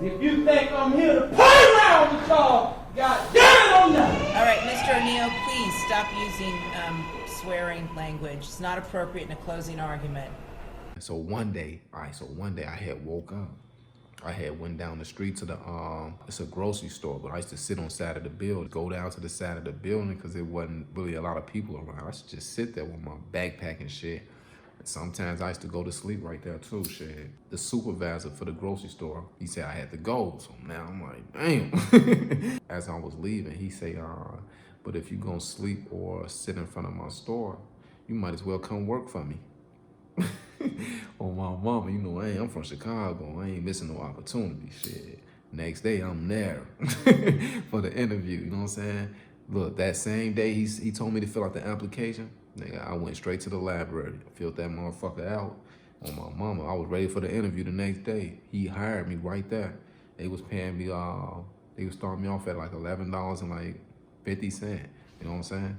If you think I'm here to play around with y'all, God damn it, I'm not. All right, Mr. O'Neill, please stop using swearing language. It's not appropriate in a closing argument. So one day I had woke up. I had went down the street to the, it's a grocery store, but I used to sit on the side of the building, go down to the side of the building because there wasn't really a lot of people around. I used to just sit there with my backpack and shit. And sometimes I used to go to sleep right there too, shit. The supervisor for the grocery store, he said I had to go. So now I'm like, damn. As I was leaving, he said, but if you gonna sleep or sit in front of my store, you might as well come work for me. Oh, my mama, you know, I'm from Chicago. I ain't missing no opportunity, shit. Next day, I'm there for the interview, you know what I'm saying? Look, that same day he told me to fill out the application, nigga, I went straight to the library, filled that motherfucker out. On my mama, I was ready for the interview the next day. He hired me right there. They was paying me, they was starting me off at like $11.50, you know what I'm saying?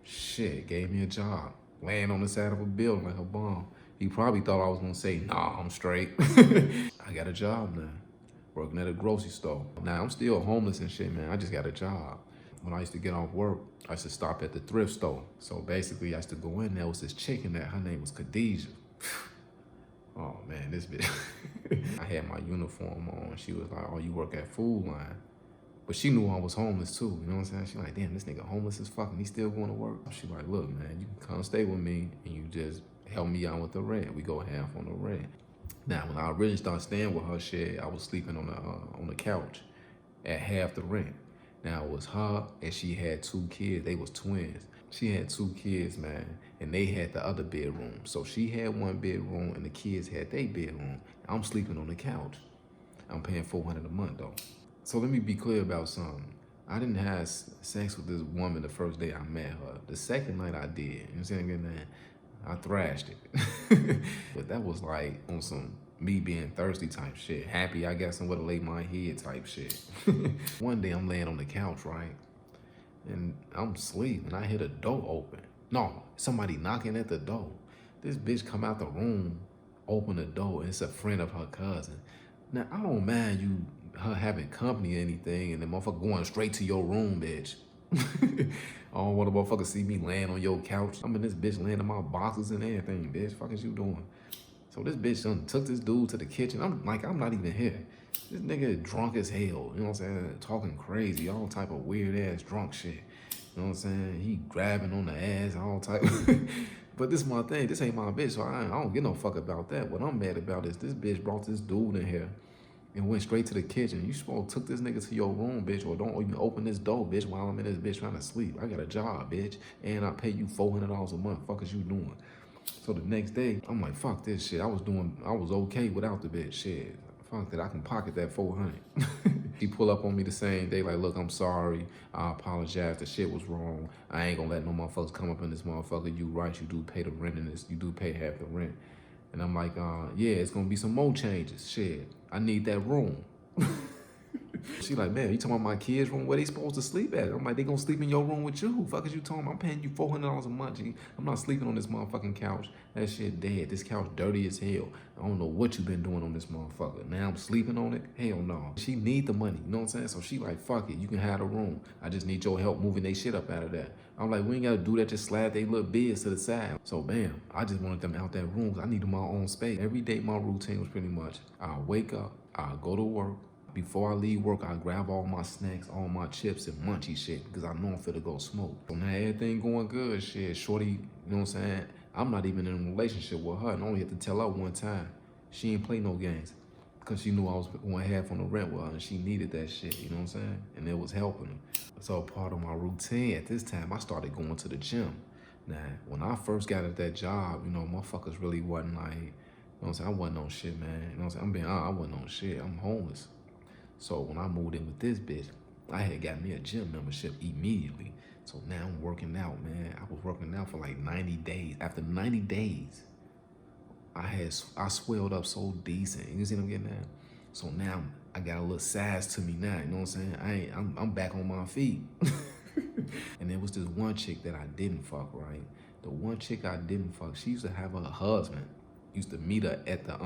Shit, gave me a job, laying on the side of a building like a bum. He probably thought I was gonna say, nah, I'm straight. I got a job now, working at a grocery store. Now, I'm still homeless and shit, man. I just got a job. When I used to get off work, I used to stop at the thrift store. So basically, I used to go in there. Was this chick in there. Her name was Khadijah. Oh, man, this bitch. I had my uniform on. She was like, oh, you work at Food Line. But she knew I was homeless, too. You know what I'm saying? She like, damn, this nigga homeless as fuck and he still going to work. She like, look, man, you can come stay with me and you just help me out with the rent. We go half on the rent. Now, when I originally started staying with her, shit, I was sleeping on the couch at half the rent. Now, it was her and she had 2 kids. They was twins. She had 2 kids, man, and they had the other bedroom. So she had 1 bedroom and the kids had their bedroom. I'm sleeping on the couch. I'm paying $400 a month, though. So let me be clear about something. I didn't have sex with this woman the first day I met her. The second night I did. You know what I'm saying? I thrashed it. But that was like on some me being thirsty type shit. Happy I got somewhere to lay my head type shit. One day I'm laying on the couch, right? And I'm asleep and I hear the door open. No, somebody knocking at the door. This bitch come out the room, open the door, and it's a friend of her cousin. Now, I don't mind her having company or anything and the motherfucker going straight to your room, bitch. I don't want a motherfucker see me laying on your couch. I'm in this bitch laying in my boxes and everything, bitch. Fuck is you doing? So this bitch done took this dude to the kitchen. I'm like, I'm not even here. This nigga drunk as hell, you know what I'm saying? Talking crazy, all type of weird ass drunk shit. You know what I'm saying? He grabbing on the ass, all type. But this is my thing. This ain't my bitch, so I don't give no fuck about that. What I'm mad about is this bitch brought this dude in here and went straight to the kitchen. You supposed to took this nigga to your room, bitch, or don't even open this door, bitch, while I'm in this bitch trying to sleep. I got a job, bitch, and I pay you $400 a month. Fuck is you doing? So the next day, I'm like, fuck this shit. I was okay without the bitch, shit. Fuck that, I can pocket that 400. He pull up on me the same day, like, look, I'm sorry. I apologize, the shit was wrong. I ain't gonna let no motherfuckers come up in this motherfucker. You right, you do pay the rent in this, you do pay half the rent. And I'm like, yeah, it's gonna be some more changes. Shit, I need that room. She like, man, you talking about my kids' room? Where they supposed to sleep at? I'm like, they gonna sleep in your room with you? Who fuck is you talking about? I'm paying you $400 a month, G. I'm not sleeping on this motherfucking couch. That shit dead. This couch dirty as hell. I don't know what you been doing on this motherfucker. Now I'm sleeping on it? Hell no. She need the money, you know what I'm saying? So she like, fuck it, you can have the room. I just need your help moving they shit up out of there. I'm like, we ain't gotta do that, just slide they little beds to the side. So bam, I just wanted them out that room. I needed my own space. Every day my routine was pretty much, I'll wake up, I'll go to work. Before I leave work, I grab all my snacks, all my chips and munchy shit because I know I'm finna go smoke. So now everything going good, shit. Shorty, you know what I'm saying? I'm not even in a relationship with her and I only had to tell her one time. She ain't play no games because she knew I was going half on the rent with her and she needed that shit, you know what I'm saying? And it was helping her. So part of my routine at this time, I started going to the gym. Now, when I first got at that job, you know, motherfuckers really wasn't like, you know what I'm saying? I wasn't on shit, man. You know what I'm saying? I'm being honest, I wasn't on shit. I'm homeless. So when I moved in with this bitch, I had got me a gym membership immediately. So now I'm working out, man. I was working out for like 90 days. After 90 days, I swelled up so decent. You see what I'm getting at? So now I got a little size to me now, you know what I'm saying? I'm back on my feet. And there was this one chick that I didn't fuck, right? The one chick I didn't fuck, she used to have her husband. Used to meet her at the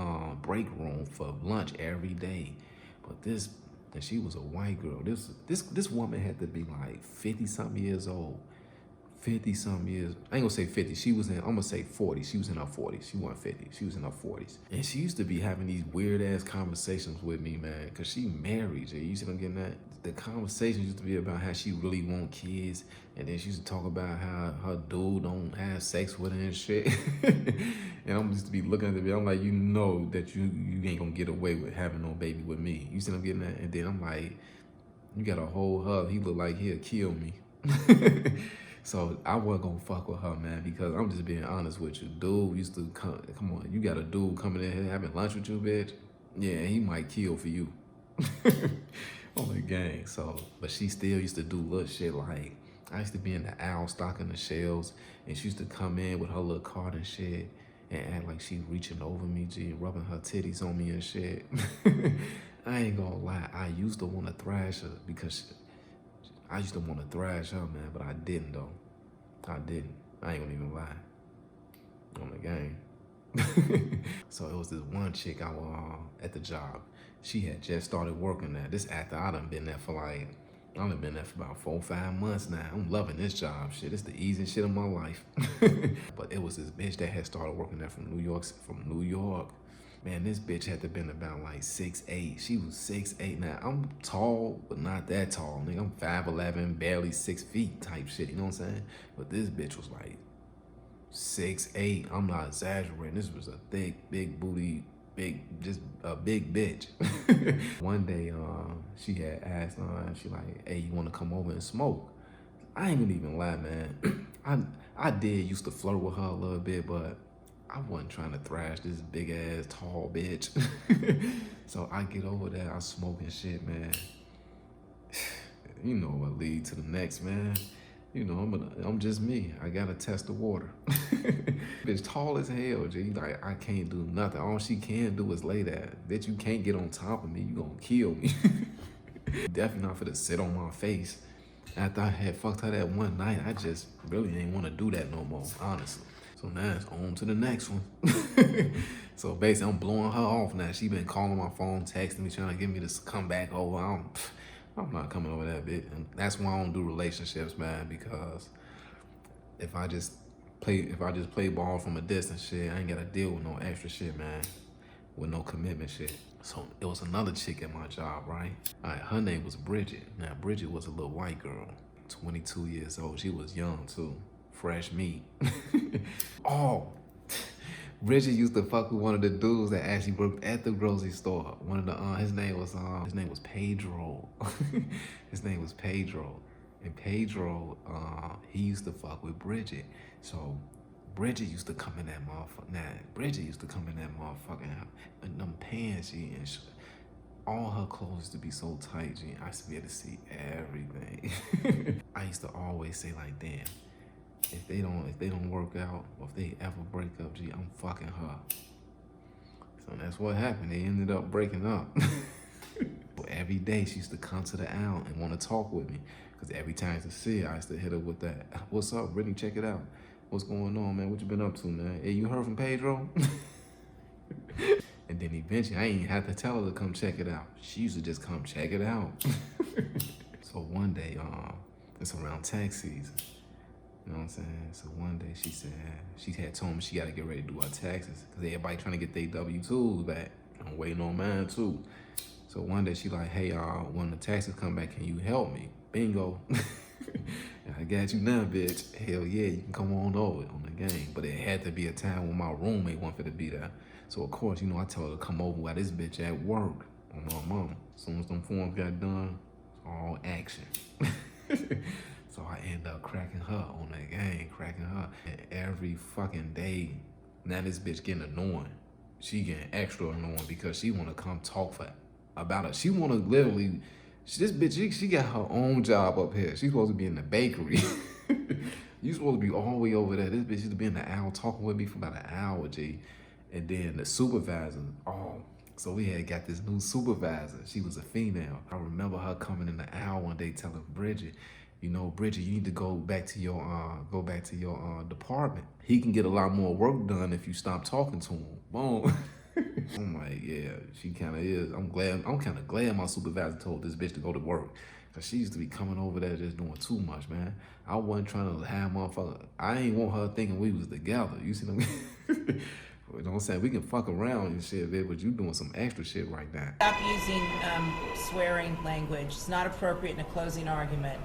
break room for lunch every day. But this, and she was a white girl. This woman had to be like 50-something years old. 50-something years. I ain't gonna say 50. I'm gonna say 40. She was in her 40s. She wasn't 50. She was in her 40s. And she used to be having these weird ass conversations with me, man, cause she married. You see what I'm getting at? The conversations used to be about how she really want kids, and then she used to talk about how her dude don't have sex with her and shit. And I'm used to be looking at the baby. I'm like, you know that you ain't gonna get away with having no baby with me. You see what I'm getting at? And then I'm like, you got a whole hub. He look like he'll kill me. So I wasn't gonna fuck with her, man, because I'm just being honest with you. Dude used to come on, you got a dude coming in here having lunch with you, bitch? Yeah, he might kill for you. On the gang. So, but she still used to do little shit like, I used to be in the aisle stocking the shelves, and she used to come in with her little cart and shit and act like she reaching over me, G, rubbing her titties on me and shit. I ain't gonna lie, I used to want to thrash her because I used to want to thrash her, man, but I didn't, though. I didn't. I ain't gonna even lie. On the game. So it was this one chick I was at the job. She had just started working there. This after I done been there for like, I done been there for about 4 or 5 months now. I'm loving this job, shit. It's the easiest shit of my life. But it was this bitch that had started working there from New York. Man, this bitch had to been about like 6'8". She was 6'8". Now, I'm tall, but not that tall, nigga. I'm 5'11", barely 6 feet type shit, you know what I'm saying? But this bitch was like 6'8". I'm not exaggerating. This was a thick, big booty, just a big bitch. One day, she had asked, she like, hey, you want to come over and smoke? I ain't gonna even lie, man. I did used to flirt with her a little bit, but I wasn't trying to thrash this big ass tall bitch. So I get over there, I smoke and shit, man. You know what lead to the next, man. You know, I'm just me. I gotta test the water. Bitch tall as hell, G. Like, I can't do nothing. All she can do is lay there. Bitch, you can't get on top of me. You gonna kill me. Definitely not for to sit on my face. After I had fucked her that one night, I just really ain't want to do that no more, honestly. So now it's on to the next one. So basically, I'm blowing her off now. She been calling my phone, texting me, trying to get me to come back over. I'm not coming over that bitch. And that's why I don't do relationships, man, because if I just play ball from a distance, shit, I ain't gotta deal with no extra shit, man, with no commitment shit. So it was another chick at my job, right? All right, her name was Bridget. Now, Bridget was a little white girl, 22 years old. She was young, too. Fresh meat. Oh, Bridget used to fuck with one of the dudes that actually worked at the grocery store. One of the his name was Pedro. His name was Pedro, and Pedro he used to fuck with Bridget. So Bridget used to come in that motherfucker. Nah, Bridget used to come in that motherfucking and them pants, G, and all her clothes used to be so tight, G. I used to be able to see everything. I used to always say like, damn. If they don't work out, or if they ever break up, G, I'm fucking her. So that's what happened. They ended up breaking up. Every day she used to come to the aisle and want to talk with me. Because every time I used to see her, I used to hit her with that, what's up, Brittany, check it out. What's going on, man? What you been up to, man? Hey, you heard from Pedro? And then eventually, I ain't have to tell her to come check it out. She used to just come check it out. So one day, it's around tax season. You know what I'm saying? So one day she said, she had told me she got to get ready to do her taxes because everybody trying to get their W-2s back. I'm waiting on mine too. So one day she like, hey, when the taxes come back, can you help me? Bingo. I got you now, bitch. Hell yeah, you can come on over on the game. But it had to be a time when my roommate wanted to be there. So of course, you know, I told her to come over while this bitch at work on my mama. As soon as them forms got done, all action. So I end up cracking her on that game, cracking her. And every fucking day, now this bitch getting annoying. She getting extra annoying because she wanna come talk about her. She wanna literally, this bitch, she got her own job up here. She's supposed to be in the bakery. You supposed to be all the way over there. This bitch used to be in the aisle talking with me for about an hour, G. And then the supervisor, so we had got this new supervisor. She was a female. I remember her coming in the aisle one day telling Bridget, you know, Bridget, you need to go back to your department. He can get a lot more work done if you stop talking to him. Boom. I'm like, yeah, she kind of is. I'm kind of glad my supervisor told this bitch to go to work. Cause she used to be coming over there just doing too much, man. I wasn't trying to have motherfucker. I ain't want her thinking we was together. You see what I mean? You know what I'm saying? We can fuck around and shit, bitch, but you doing some extra shit right now. Stop using swearing language. It's not appropriate in a closing argument.